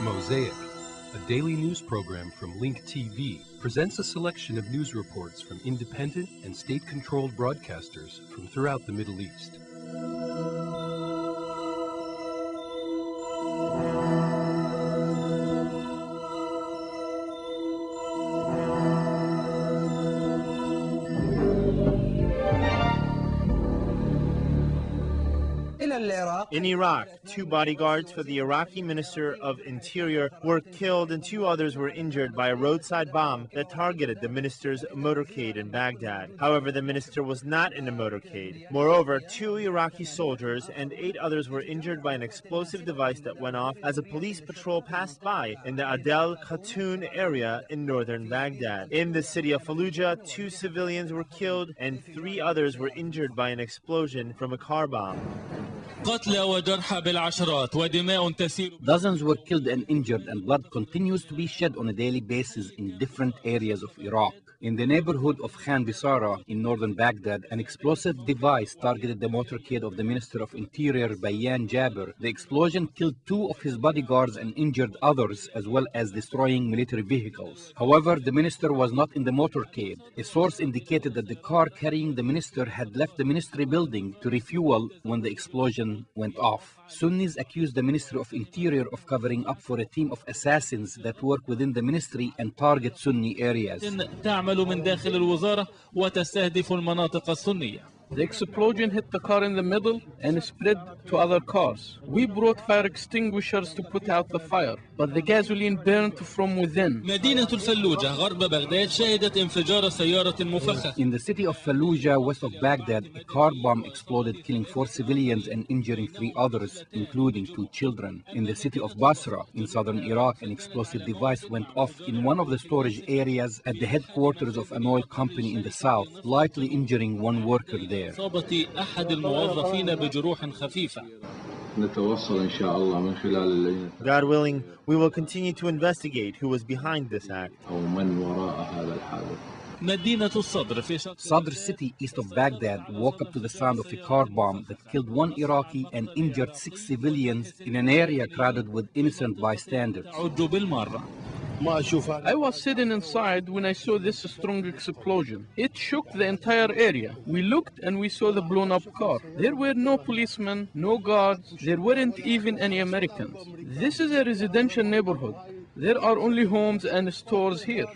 Mosaic, a daily news program from Link TV, presents a selection of news reports from independent and state-controlled broadcasters from throughout the Middle East. In Iraq, 2 bodyguards for the Iraqi Minister of Interior were killed and 2 others were injured by a roadside bomb that targeted the minister's motorcade in Baghdad. However, the minister was not in a motorcade. Moreover, 2 Iraqi soldiers and 8 others were injured by an explosive device that went off as a police patrol passed by in the Adel Khatun area in northern Baghdad. In the city of Fallujah, 2 civilians were killed and 3 others were injured by an explosion from a car bomb. Dozens were killed and injured, and blood continues to be shed on a daily basis in different areas of Iraq. In the neighborhood of Khan Bisara in northern Baghdad, an explosive device targeted the motorcade of the Minister of Interior, Bayan Jaber. The explosion killed 2 of his bodyguards and injured others, as well as destroying military vehicles. However, the minister was not in the motorcade. A source indicated that the car carrying the minister had left the ministry building to refuel when the explosion went off. Sunnis accused the Ministry of Interior of covering up for a team of assassins that work within the ministry and target Sunni areas. The explosion hit the car in the middle and spread to other cars. We brought fire extinguishers to put out the fire, but the gasoline burned from within. In the city of Fallujah, west of Baghdad, a car bomb exploded, killing 4 civilians and injuring 3 others, including 2 children. In the city of Basra, in southern Iraq, an explosive device went off in one of the storage areas at the headquarters of an oil company in the south, lightly injuring 1 worker there. God willing, we will continue to investigate who was behind this act. Sadr city east of Baghdad woke up to the sound of a car bomb that killed 1 Iraqi and injured 6 civilians in an area crowded with innocent bystanders. I was sitting inside when I saw this strong explosion. It shook the entire area. We looked and we saw the blown up car. There were no policemen, no guards. There weren't even any Americans. This is a residential neighborhood. There are only homes and stores here.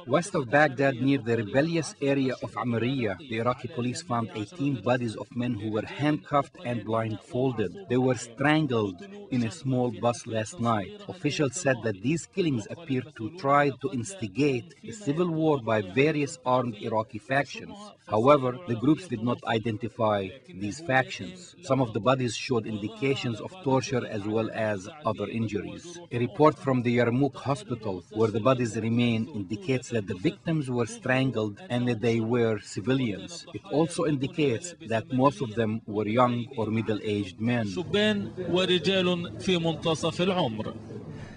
West of Baghdad, near the rebellious area of Amariya, the Iraqi police found 18 bodies of men who were handcuffed and blindfolded. They were strangled in a small bus last night. Officials said that these killings appeared to try to instigate a civil war by various armed Iraqi factions. However, the groups did not identify these factions. Some of the bodies showed indications of torture as well as other injuries. A report from the Yarmouk hospital, where the bodies remain, indicates that the victims were strangled and that they were civilians. It also indicates that most of them were young or middle-aged men.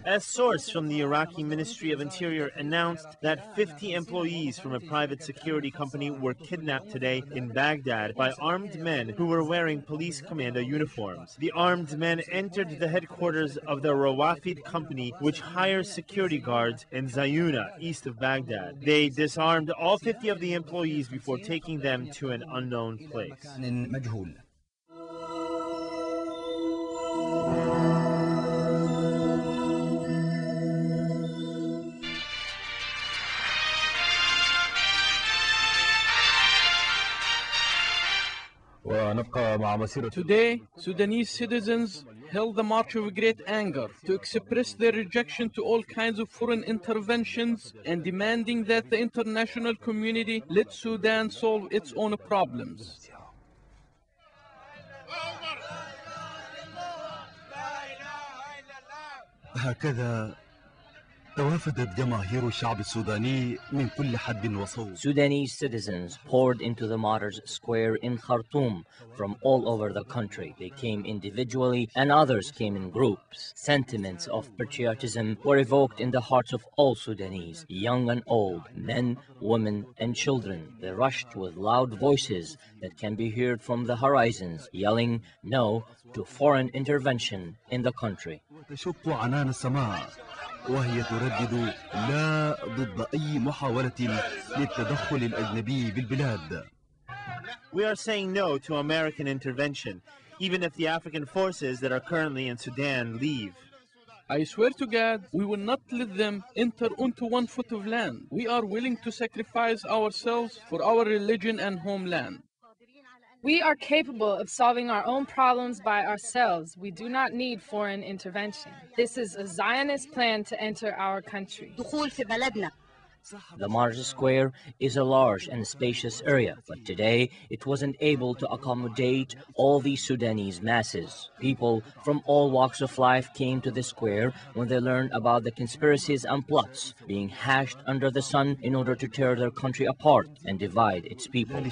A source from the Iraqi Ministry of Interior announced that 50 employees from a private security company were kidnapped today in Baghdad by armed men who were wearing police commando uniforms. The armed men entered the headquarters of the Rawafid company, which hires security guards in Zayuna, east of Baghdad. They disarmed all 50 of the employees before taking them to an unknown place. Today, Sudanese citizens held a march of great anger to express their rejection to all kinds of foreign interventions and demanding that the international community let Sudan solve its own problems. توافدت جماهير الشعب السوداني من كل حدب وصوب. Sudanese citizens poured into the Martyrs Square in Khartoum from all over the country. They came individually and others came in groups. Sentiments of patriotism were evoked in the hearts of all Sudanese, young and old, men, women, and children. They rushed with loud voices that can be heard from the horizons, yelling no to foreign intervention in the country. وتشق عنان السماء وهي تردد لا ضد أي محاولة للتدخل الأجنبي بالبلاد. We are saying no to American intervention, even if the African forces that are currently in Sudan leave. I swear to God, we will not let them enter onto 1 foot of land. We are willing to sacrifice ourselves for our religion and homeland. We are capable of solving our own problems by ourselves. We do not need foreign intervention. This is a Zionist plan to enter our country. The Martyrs Square is a large and spacious area, but today it wasn't able to accommodate all these Sudanese masses. People from all walks of life came to the square when they learned about the conspiracies and plots being hatched under the sun in order to tear their country apart and divide its people.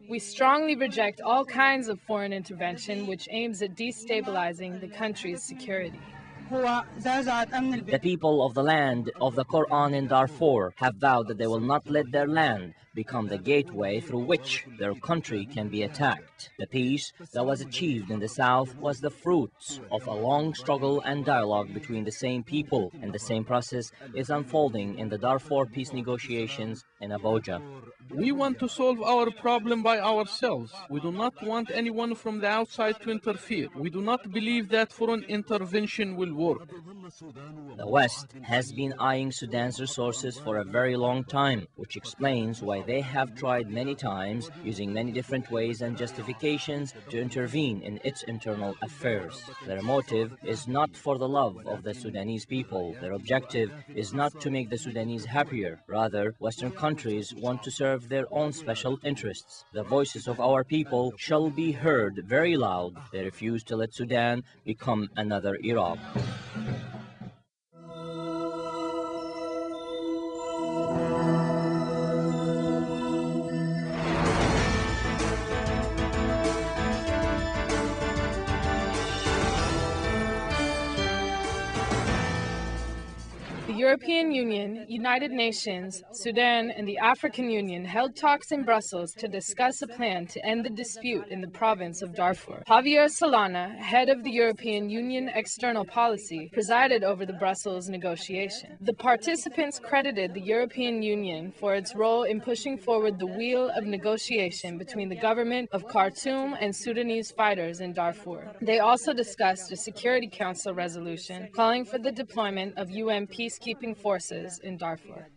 We strongly reject all kinds of foreign intervention which aims at destabilizing the country's security. The people of the land of the Quran in Darfur have vowed that they will not let their land become the gateway through which their country can be attacked. The peace that was achieved in the south was the fruits of a long struggle and dialogue between the same people, and the same process is unfolding in the Darfur peace negotiations in Abuja. We want to solve our problem by ourselves. We do not want anyone from the outside to interfere. We do not believe that foreign intervention will work. The West has been eyeing Sudan's resources for a very long time, which explains why they have tried many times, using many different ways and justifications, to intervene in its internal affairs. Their motive is not for the love of the Sudanese people. Their objective is not to make the Sudanese happier. Rather, Western countries want to serve their own special interests. The voices of our people shall be heard very loud. They refuse to let Sudan become another Iraq. The European Union, United Nations, Sudan, and the African Union held talks in Brussels to discuss a plan to end the dispute in the province of Darfur. Javier Solana, head of the European Union External Policy, presided over the Brussels negotiation. The participants credited the European Union for its role in pushing forward the wheel of negotiation between the government of Khartoum and Sudanese fighters in Darfur. They also discussed a Security Council resolution calling for the deployment of UN peacekeeping forces in Darfur.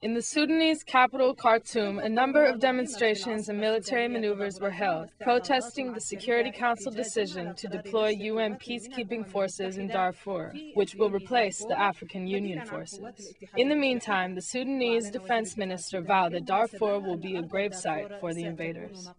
In the Sudanese capital, Khartoum, a number of demonstrations and military maneuvers were held, protesting the Security Council decision to deploy UN peacekeeping forces in Darfur, which will replace the African Union forces. In the meantime, the Sudanese Defense Minister vowed that Darfur will be a gravesite for the invaders.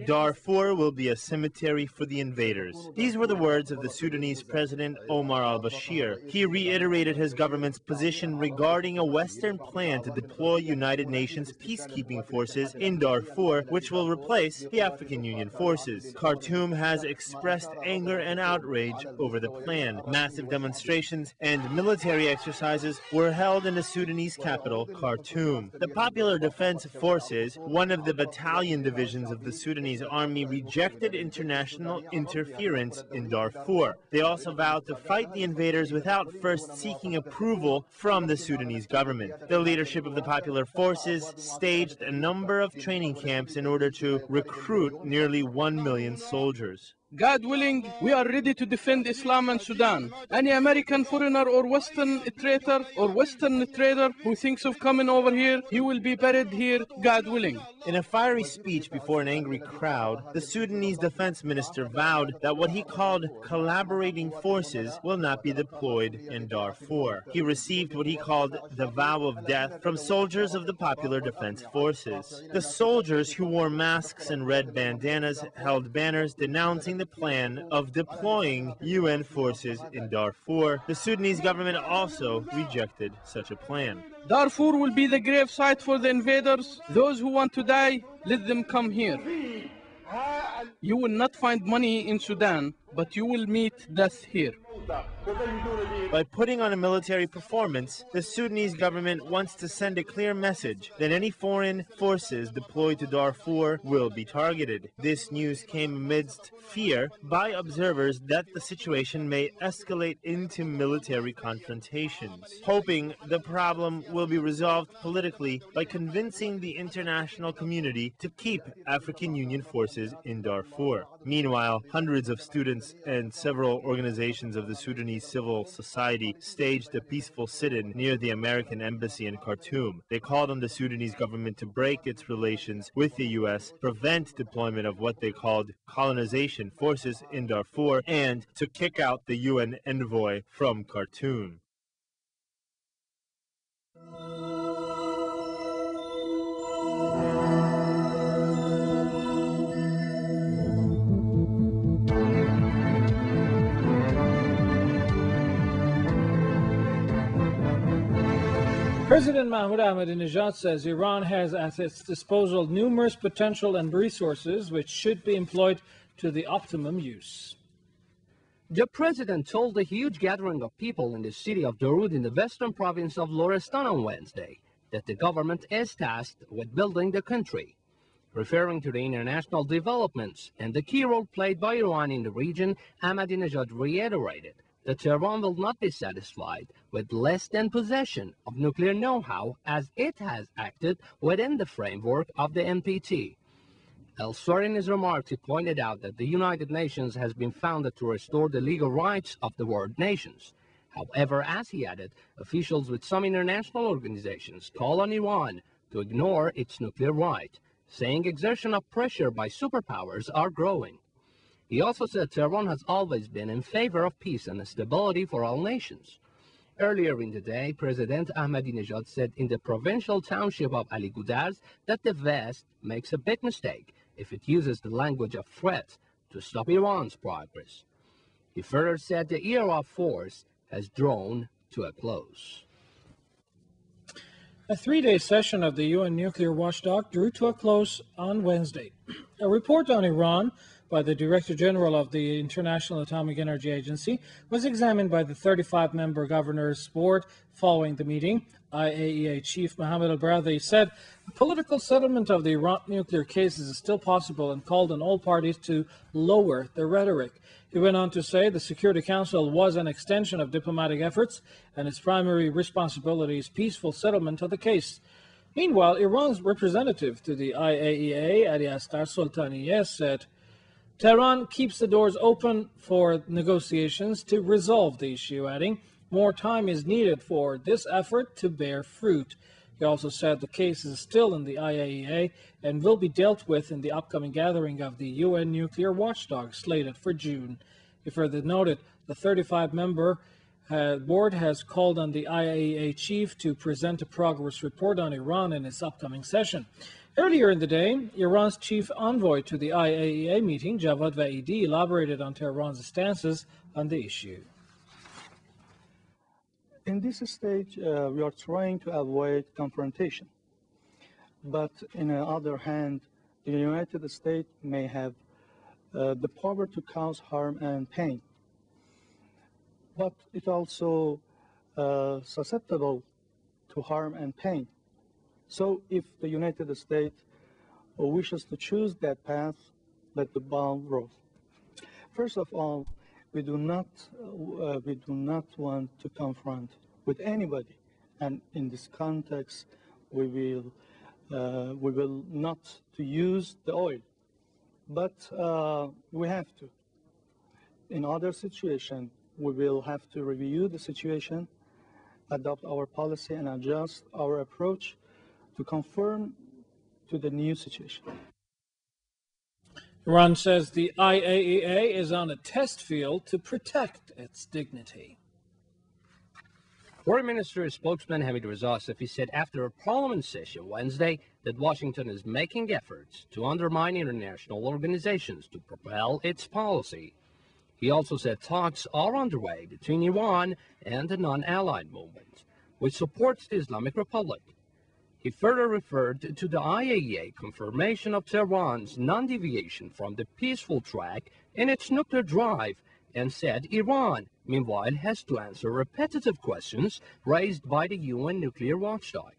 Darfur will be a cemetery for the invaders. These were the words of the Sudanese President Omar al-Bashir. He reiterated his government's position regarding a Western plan to deploy United Nations peacekeeping forces in Darfur, which will replace the African Union forces. Khartoum has expressed anger and outrage over the plan. Massive demonstrations and military exercises were held in the Sudanese capital, Khartoum. The Popular Defense Forces, one of the battalion divisions of the Sudanese army, rejected international interference in Darfur. They also vowed to fight the invaders without first seeking approval from the Sudanese government. The leadership of the Popular Forces staged a number of training camps in order to recruit nearly 1 million soldiers. God willing, we are ready to defend Islam and Sudan. Any American foreigner or Western traitor or Western trader who thinks of coming over here, he will be buried here, God willing. In a fiery speech before an angry crowd, the Sudanese defense minister vowed that what he called collaborating forces will not be deployed in Darfur. He received what he called the vow of death from soldiers of the Popular Defense Forces. The soldiers, who wore masks and red bandanas, held banners denouncing the the plan of deploying UN forces in Darfur. The Sudanese government also rejected such a plan. Darfur will be the grave site for the invaders. Those who want to die, let them come here. You will not find money in Sudan, but you will meet death here. By putting on a military performance, the Sudanese government wants to send a clear message that any foreign forces deployed to Darfur will be targeted. This news came amidst fear by observers that the situation may escalate into military confrontations, hoping the problem will be resolved politically by convincing the international community to keep African Union forces in Darfur. Meanwhile, hundreds of students and several organizations of the Sudanese civil society staged a peaceful sit-in near the American embassy in Khartoum. They called on the Sudanese government to break its relations with the U.S., prevent deployment of what they called colonization forces in Darfur, and to kick out the UN envoy from Khartoum. President Mahmoud Ahmadinejad says Iran has at its disposal numerous potential and resources which should be employed to the optimum use. The president told a huge gathering of people in the city of Darud in the western province of Lorestan on Wednesday that the government is tasked with building the country. Referring to the international developments and the key role played by Iran in the region, Ahmadinejad reiterated that Tehran will not be satisfied with less than possession of nuclear know-how as it has acted within the framework of the NPT. Elsewhere in his remarks, he pointed out that the United Nations has been founded to restore the legal rights of the world nations. However, as he added, officials with some international organizations call on Iran to ignore its nuclear right, saying exertion of pressure by superpowers are growing. He also said Tehran has always been in favor of peace and stability for all nations. Earlier in the day, President Ahmadinejad said in the provincial township of Ali Gudars that the West makes a big mistake if it uses the language of threat to stop Iran's progress. He further said the era of force has drawn to a close. A three-day session of the UN nuclear watchdog drew to a close on Wednesday. A report on Iran by the Director General of the International Atomic Energy Agency was examined by the 35-member Governors Board following the meeting. IAEA Chief Mohammed al-Baradhi said a political settlement of the Iran nuclear cases is still possible and called on all parties to lower the rhetoric. He went on to say the Security Council was an extension of diplomatic efforts and its primary responsibility is peaceful settlement of the case. Meanwhile, Iran's representative to the IAEA, Ali Asghar Soltaniyeh, said Tehran keeps the doors open for negotiations to resolve the issue, adding more time is needed for this effort to bear fruit. He also said the case is still in the IAEA and will be dealt with in the upcoming gathering of the UN nuclear watchdog slated for June. He further noted the 35-member board has called on the IAEA chief to present a progress report on Iran in its upcoming session. Earlier in the day, Iran's chief envoy to the IAEA meeting, Javad Vaidi, elaborated on Tehran's stances on the issue. In this stage, we are trying to avoid confrontation. But on the other hand, the United States may have the power to cause harm and pain. But it's also susceptible to harm and pain. So if the United States wishes to choose that path, let the ball roll. First of all, we do not want to confront with anybody, and in this context, we will not to use the oil, but we have to. In other situations, we will have to review the situation, adopt our policy, and adjust our approach to conform to the new situation. Iran says the IAEA is on a test field to protect its dignity. Foreign Ministry spokesman Hamid Reza Safi said after a parliament session Wednesday that Washington is making efforts to undermine international organizations to propel its policy. He also said talks are underway between Iran and the non-allied movement, which supports the Islamic Republic. He further referred to the IAEA confirmation of Tehran's non-deviation from the peaceful track in its nuclear drive and said Iran, meanwhile, has to answer repetitive questions raised by the UN nuclear watchdog.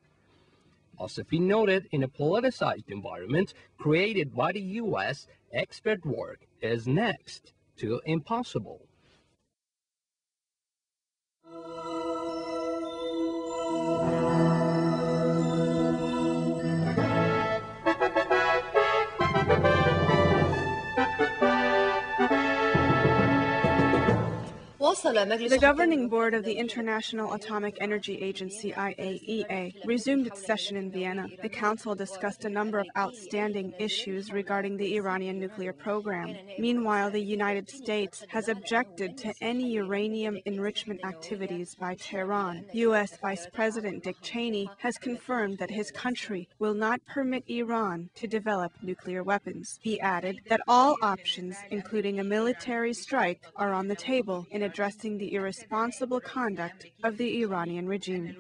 Safi noted in a politicized environment created by the U.S., expert work is next to impossible. The governing board of the International Atomic Energy Agency, IAEA, resumed its session in Vienna. The council discussed a number of outstanding issues regarding the Iranian nuclear program. Meanwhile, the United States has objected to any uranium enrichment activities by Tehran. U.S. Vice President Dick Cheney has confirmed that his country will not permit Iran to develop nuclear weapons. He added that all options, including a military strike, are on the table in addressing the irresponsible conduct of the Iranian regime.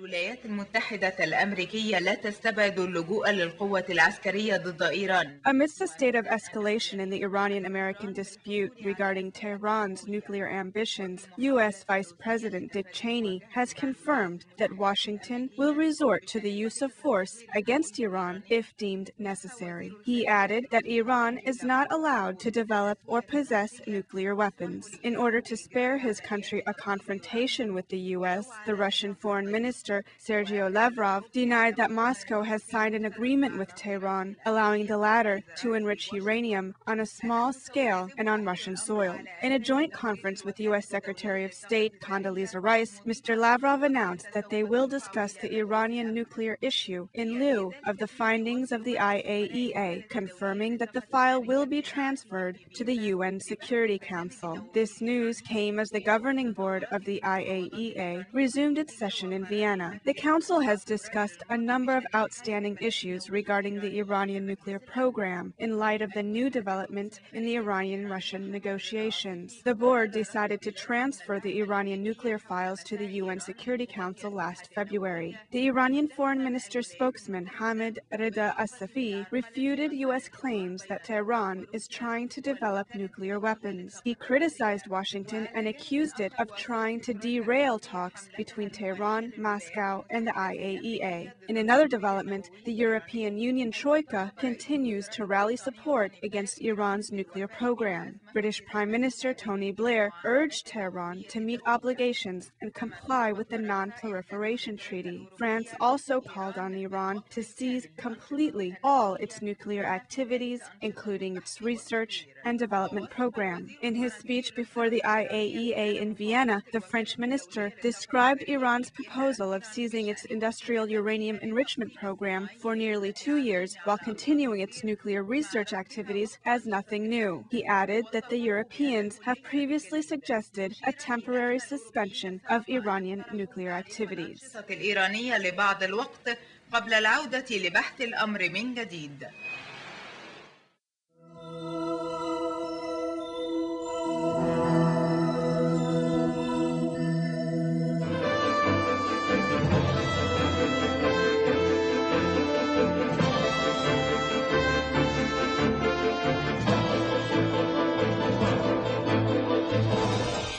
Amidst a state of escalation in the Iranian-American dispute regarding Tehran's nuclear ambitions, U.S. Vice President Dick Cheney has confirmed that Washington will resort to the use of force against Iran if deemed necessary. He added that Iran is not allowed to develop or possess nuclear weapons. In order to spare his country a confrontation with the U.S., the Russian Foreign Minister Sergei Lavrov denied that Moscow has signed an agreement with Tehran, allowing the latter to enrich uranium on a small scale and on Russian soil. In a joint conference with U.S. Secretary of State Condoleezza Rice, Mr. Lavrov announced that they will discuss the Iranian nuclear issue in lieu of the findings of the IAEA, confirming that the file will be transferred to the UN Security Council. This news came as the governing board of the IAEA resumed its session in Vienna. The Council has discussed a number of outstanding issues regarding the Iranian nuclear program in light of the new development in the Iranian-Russian negotiations. The board decided to transfer the Iranian nuclear files to the UN Security Council last February. The Iranian Foreign Minister spokesman Hamid Reza Safi refuted U.S. claims that Tehran is trying to develop nuclear weapons. He criticized Washington and accused it of trying to derail talks between Tehran, Moscow, and the IAEA. In another development, the European Union Troika continues to rally support against Iran's nuclear program. British Prime Minister Tony Blair urged Tehran to meet obligations and comply with the Non-Proliferation Treaty. France also called on Iran to cease completely all its nuclear activities, including its research and development program. In his speech before the IAEA in Vienna, the French minister described Iran's proposal of ceasing its industrial uranium enrichment program for nearly 2 years while continuing its nuclear research activities as nothing new. He added that the Europeans have previously suggested a temporary suspension of Iranian nuclear activities.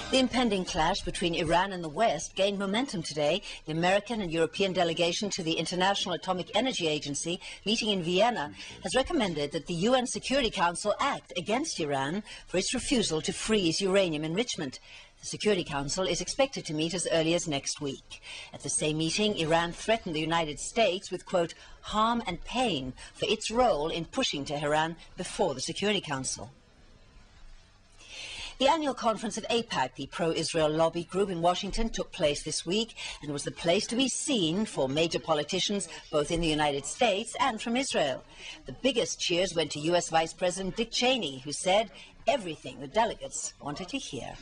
The impending clash between Iran and the West gained momentum today. The American and European delegation to the International Atomic Energy Agency, meeting in Vienna, has recommended that the UN Security Council act against Iran for its refusal to freeze uranium enrichment. The Security Council is expected to meet as early as next week. At the same meeting, Iran threatened the United States with, quote, harm and pain for its role in pushing Tehran before the Security Council. The annual conference of AIPAC, the pro-Israel lobby group in Washington, took place this week and was the place to be seen for major politicians both in the United States and from Israel. The biggest cheers went to U.S. Vice President Dick Cheney, who said everything the delegates wanted to hear.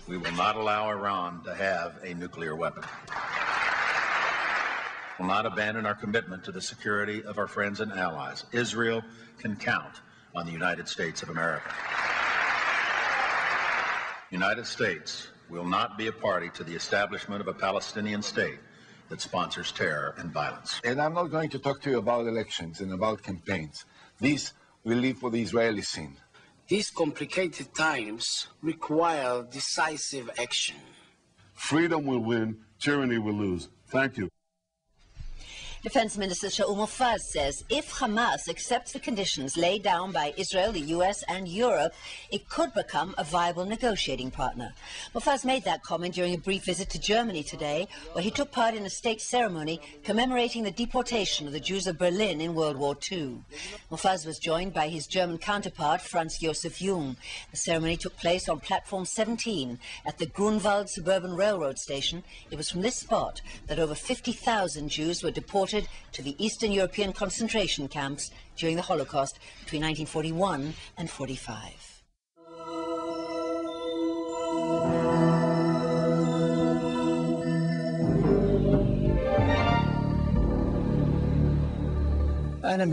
We will not allow Iran to have a nuclear weapon. We will not abandon our commitment to the security of our friends and allies. Israel can count on the United States of America. The United States will not be a party to the establishment of a Palestinian state that sponsors terror and violence. And I'm not going to talk to you about elections and about campaigns. These will leave for the Israeli scene. These complicated times require decisive action. Freedom will win, tyranny will lose. Thank you. Defense Minister Shaul Mofaz says if Hamas accepts the conditions laid down by Israel, the US and Europe, it could become a viable negotiating partner. Mofaz made that comment during a brief visit to Germany today, where he took part in a state ceremony commemorating the deportation of the Jews of Berlin in World War II. Mofaz was joined by his German counterpart, Franz Josef Jung. The ceremony took place on Platform 17 at the Grunwald Suburban Railroad Station. It was from this spot that over 50,000 Jews were deported to the Eastern European concentration camps during the Holocaust between 1941 and 45. The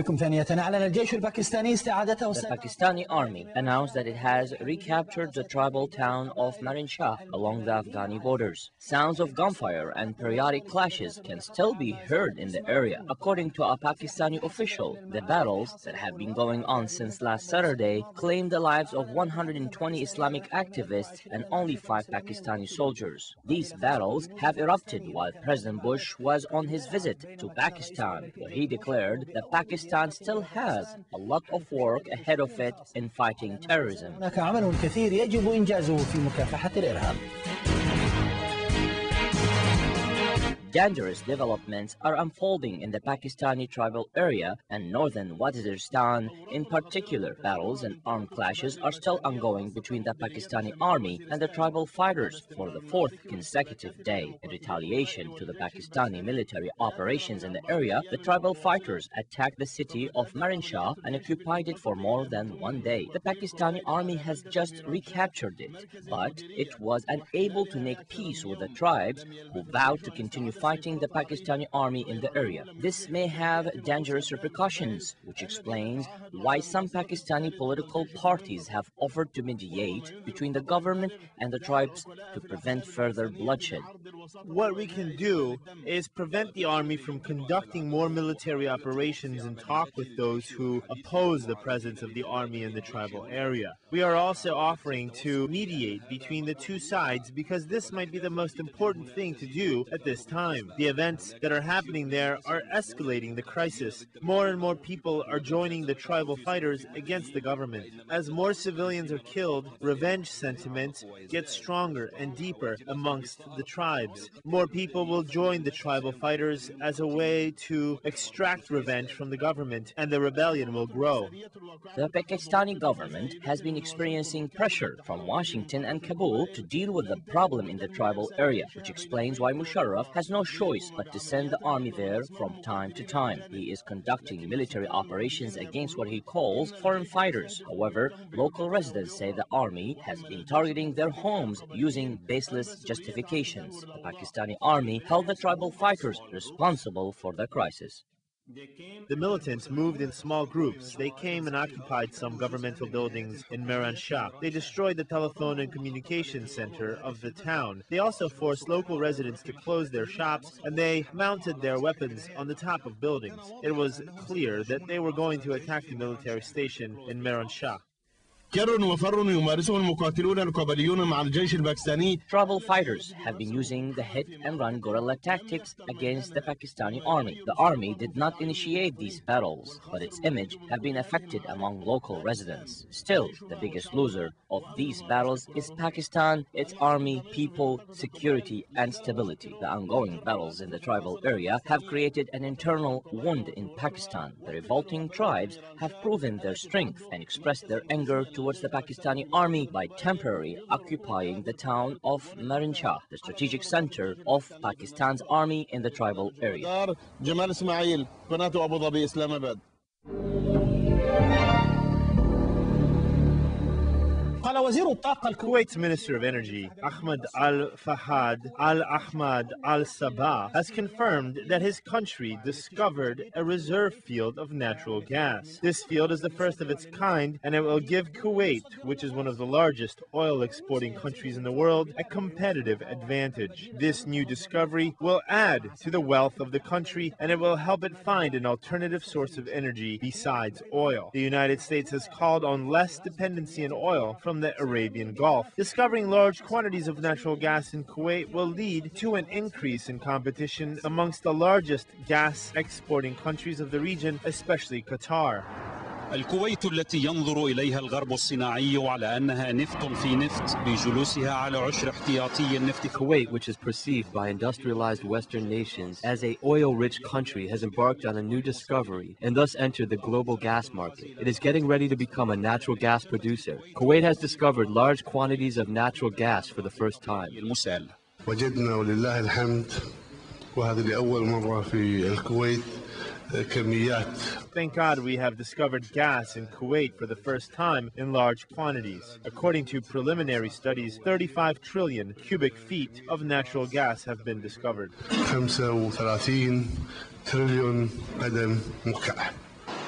Pakistani army announced that it has recaptured the tribal town of Marin Shah along the Afghani borders. Sounds of gunfire and periodic clashes can still be heard in the area. According to a Pakistani official, the battles that have been going on since last Saturday claimed the lives of 120 Islamic activists and only 5 Pakistani soldiers. These battles have erupted while President Bush was on his visit to Pakistan, where he declared that Pakistan still has a lot of work ahead of it in fighting terrorism. Dangerous developments are unfolding in the Pakistani tribal area and northern Waziristan. In particular, battles and armed clashes are still ongoing between the Pakistani army and the tribal fighters for the 4th consecutive day. In retaliation to the Pakistani military operations in the area, the tribal fighters attacked the city of Marin Shah and occupied it for more than 1 day. The Pakistani army has just recaptured it, but it was unable to make peace with the tribes who vowed to continue fighting the Pakistani army in the area. This may have dangerous repercussions, which explains why some Pakistani political parties have offered to mediate between the government and the tribes to prevent further bloodshed. What we can do is prevent the army from conducting more military operations and talk with those who oppose the presence of the army in the tribal area. We are also offering to mediate between the two sides because this might be the most important thing to do at this time. The events that are happening there are escalating the crisis. More and more people are joining the tribal fighters against the government. As more civilians are killed, revenge sentiment gets stronger and deeper amongst the tribes. More people will join the tribal fighters as a way to extract revenge from the government, and the rebellion will grow. The Pakistani government has been experiencing pressure from Washington and Kabul to deal with the problem in the tribal area, which explains why Musharraf has no choice but to send the army there from time to time. He is conducting military operations against what he calls foreign fighters. However, local residents say the army has been targeting their homes using baseless justifications. The Pakistani army held the tribal fighters responsible for the crisis. The militants moved in small groups. They came and occupied some governmental buildings in Maran Shah. They destroyed the telephone and communication center of the town. They also forced local residents to close their shops, and they mounted their weapons on the top of buildings. It was clear that they were going to attack the military station in Maran Shah. Tribal fighters have been using the hit-and-run guerrilla tactics against the Pakistani army. The army did not initiate these battles, but its image has been affected among local residents. Still, the biggest loser of these battles is Pakistan, its army, people, security, and stability. The ongoing battles in the tribal area have created an internal wound in Pakistan. The revolting tribes have proven their strength and expressed their anger towards the Pakistani army by temporarily occupying the town of Marin Shah, the strategic center of Pakistan's army in the tribal area. Kuwait's Minister of Energy, Ahmed Al-Fahad Al-Ahmad Al-Sabah, has confirmed that his country discovered a reserve field of natural gas. This field is the first of its kind, and it will give Kuwait, which is one of the largest oil exporting countries in the world, a competitive advantage. This new discovery will add to the wealth of the country, and it will help it find an alternative source of energy besides oil. The United States has called on less dependency on oil from the Arabian Gulf. Discovering large quantities of natural gas in Kuwait will lead to an increase in competition amongst the largest gas exporting countries of the region, especially Qatar. الكويت التي ينظر إليها الغرب الصناعي على أنها نفط في نفط بجلوسها على عشر احتياطي النفط. Kuwait, which is perceived by industrialized Western nations as a oil-rich country, has embarked on a new discovery and thus entered the global gas market. It is getting ready to become a natural gas producer. Kuwait has discovered large quantities of natural gas for the first time. وجدنا ولله الحمد وهذه لأول مرة في الكويت كميات. Thank God we have discovered gas in Kuwait for the first time in large quantities. According to preliminary studies, 35 trillion cubic feet of natural gas have been discovered. 35 تريليون قدم مكعب.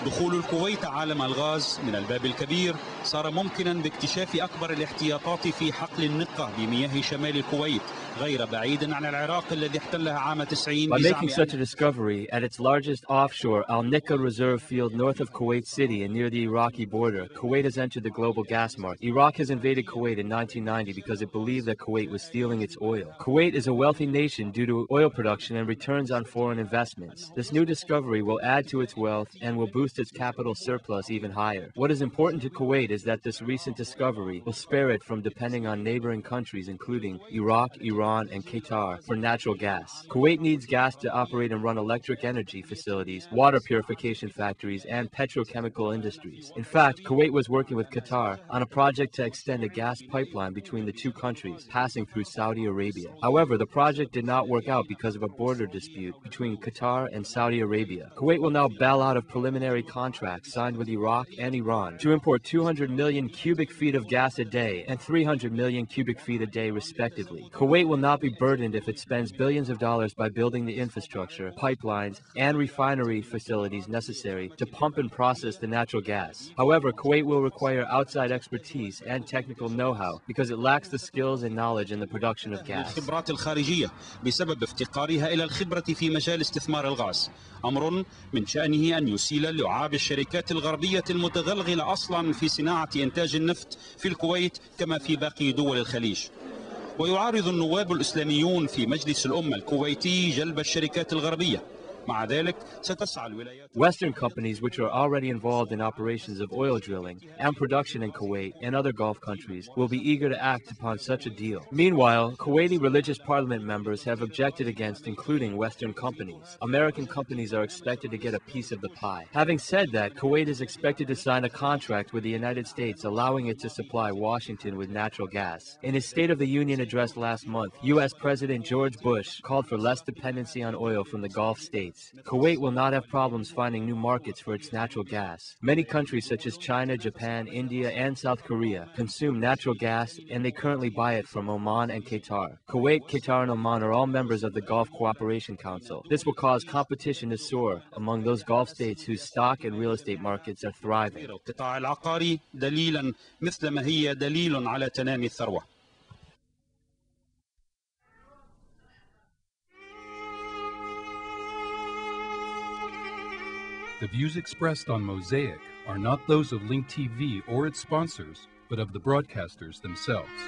دخول الكويت عالم الغاز من الباب الكبير صار ممكنا باكتشاف أكبر الاحتياطات في حقل النقة بمياه شمال الكويت غير بعيد عن العراق الذي احتلها عام 90. By making such a discovery at its largest offshore Al-Nika reserve field north of Kuwait City and near the Iraqi border, Kuwait has entered the global gas market. Iraq has invaded Kuwait in 1990 because it believed that Kuwait was stealing its oil. Kuwait is a wealthy nation due to oil production and returns on foreign investments. This new discovery will add to its wealth and will boost its capital surplus even higher. What is important to Kuwait is that this recent discovery will spare it from depending on neighboring countries including Iraq, Iran, and Qatar for natural gas. Kuwait needs gas to operate and run electric energy facilities, water purification factories, and petrochemical industries. In fact, Kuwait was working with Qatar on a project to extend a gas pipeline between the two countries, passing through Saudi Arabia. However, the project did not work out because of a border dispute between Qatar and Saudi Arabia. Kuwait will now bail out of preliminary contracts signed with Iraq and Iran to import 200 million cubic feet of gas a day and 300 million cubic feet a day, respectively. Kuwait will not be burdened if it spends billions of dollars by building the infrastructure, pipelines, and refinery facilities necessary to pump and process the natural gas. However, Kuwait will require outside expertise and technical know-how because it lacks the skills and knowledge in the production of gas. الخبرات الخارجية بسبب افتقارها إلى الخبرة في مجال استثمار الغاز. أمر من شأنه أن يسيل لعاب الشركات الغربية المتغلغلة أصلا في صناعة إنتاج النفط في الكويت كما في باقي دول الخليج. ويعارض النواب الإسلاميون في مجلس الأمة الكويتي جلب الشركات الغربية. مع ذلك ستسعى الولايات. Western companies which are already involved in operations of oil drilling and production in Kuwait and other Gulf countries will be eager to act upon such a deal. Meanwhile, Kuwaiti religious parliament members have objected against including Western companies. American companies are expected to get a piece of the pie. Having said that, Kuwait is expected to sign a contract with the United States allowing it to supply Washington with natural gas. In his State of the Union address last month, U.S. President George Bush called for less dependency on oil from the Gulf states. Kuwait will not have problems finding new markets for its natural gas. Many countries such as China, Japan, India, and South Korea consume natural gas, and they currently buy it from Oman and Qatar. Kuwait, Qatar, and Oman are all members of the Gulf Cooperation Council. This will cause competition to soar among those Gulf states whose stock and real estate markets are thriving. القطاع العقاري دليلا مثل ما هي دليل على تنامي الثروة. The views expressed on Mosaic are not those of Link TV or its sponsors, but of the broadcasters themselves.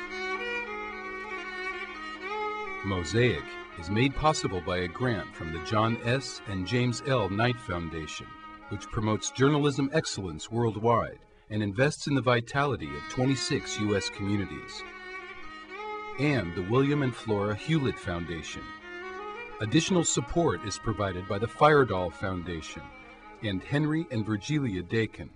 Mosaic is made possible by a grant from the John S. and James L. Knight Foundation, which promotes journalism excellence worldwide and invests in the vitality of 26 U.S. communities, and the William and Flora Hewlett Foundation. Additional support is provided by the Firedoll Foundation and Henry and Virgilia Dakin.